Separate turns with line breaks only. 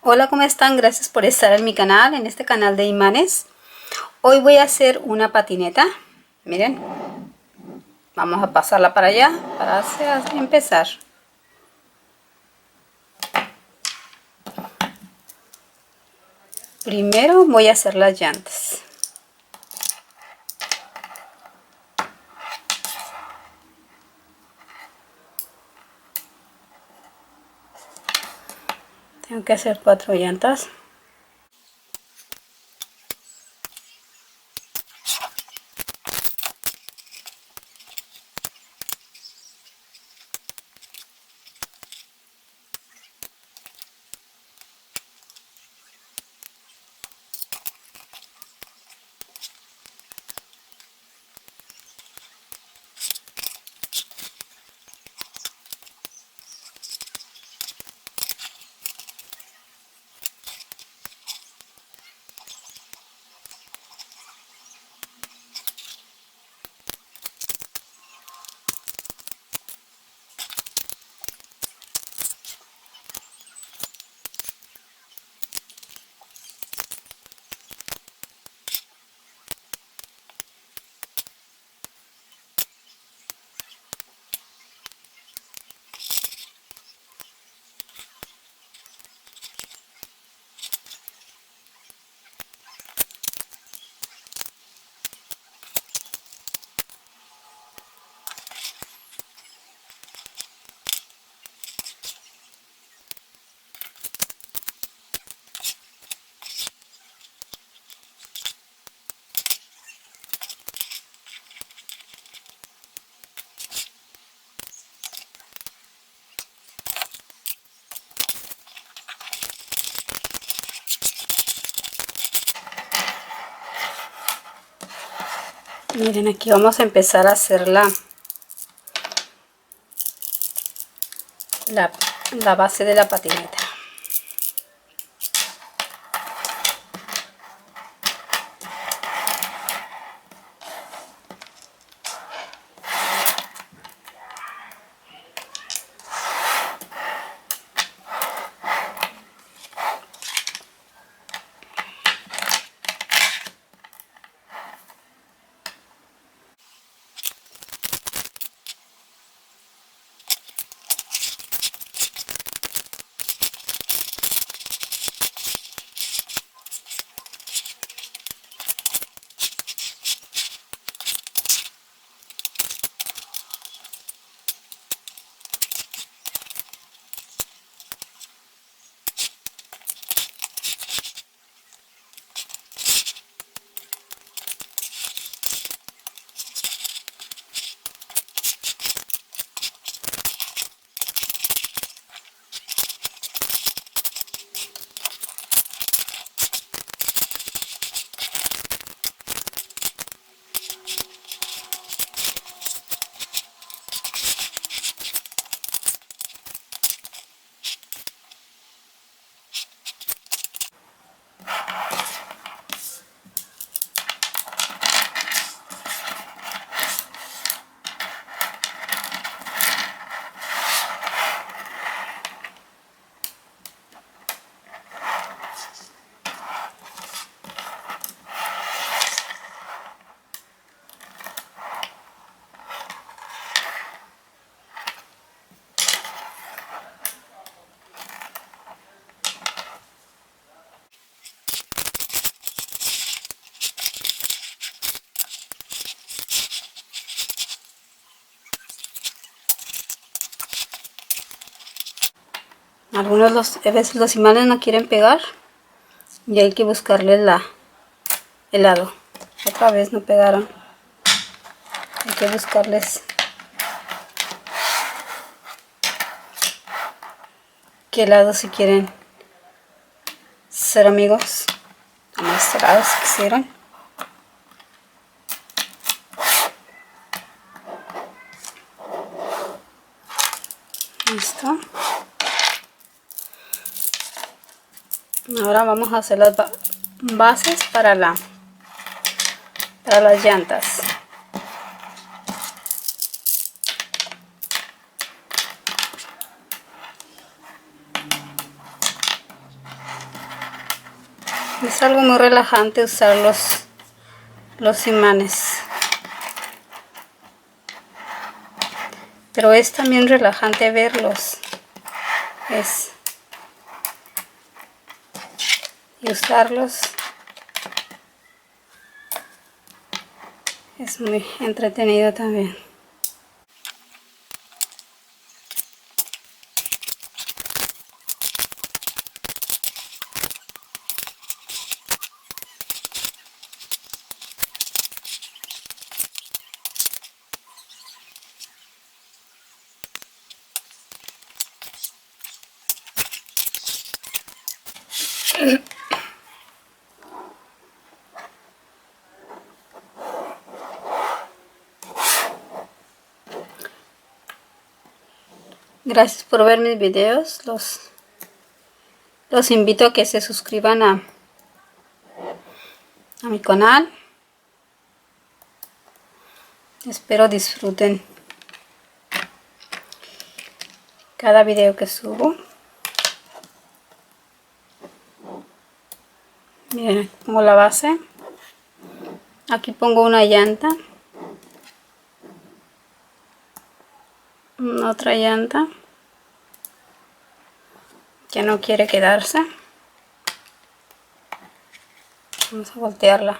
Hola, ¿cómo están? Gracias por estar en mi canal, en este canal de imanes. Hoy voy a hacer una patineta. Miren, vamos a pasarla para allá para empezar. Primero voy a hacer las llantas. Tengo que hacer 4 llantas. Miren, aquí vamos a empezar a hacer la base de la patineta. Algunos a veces los imanes no quieren pegar y hay que buscarles el lado. Otra vez no pegaron. Hay que buscarles qué lado si quieren ser amigos. A este lado si quisieran. Listo. Ahora vamos a hacer las bases para las llantas. Es algo muy relajante usar los imanes. Pero es también relajante verlos. Y usarlos. Es muy entretenido también. Gracias por ver mis videos. Los invito a que se suscriban a mi canal. Espero disfruten cada video que subo. Miren como la base. Aquí pongo una llanta. Otra llanta que no quiere quedarse. Vamos a voltearla.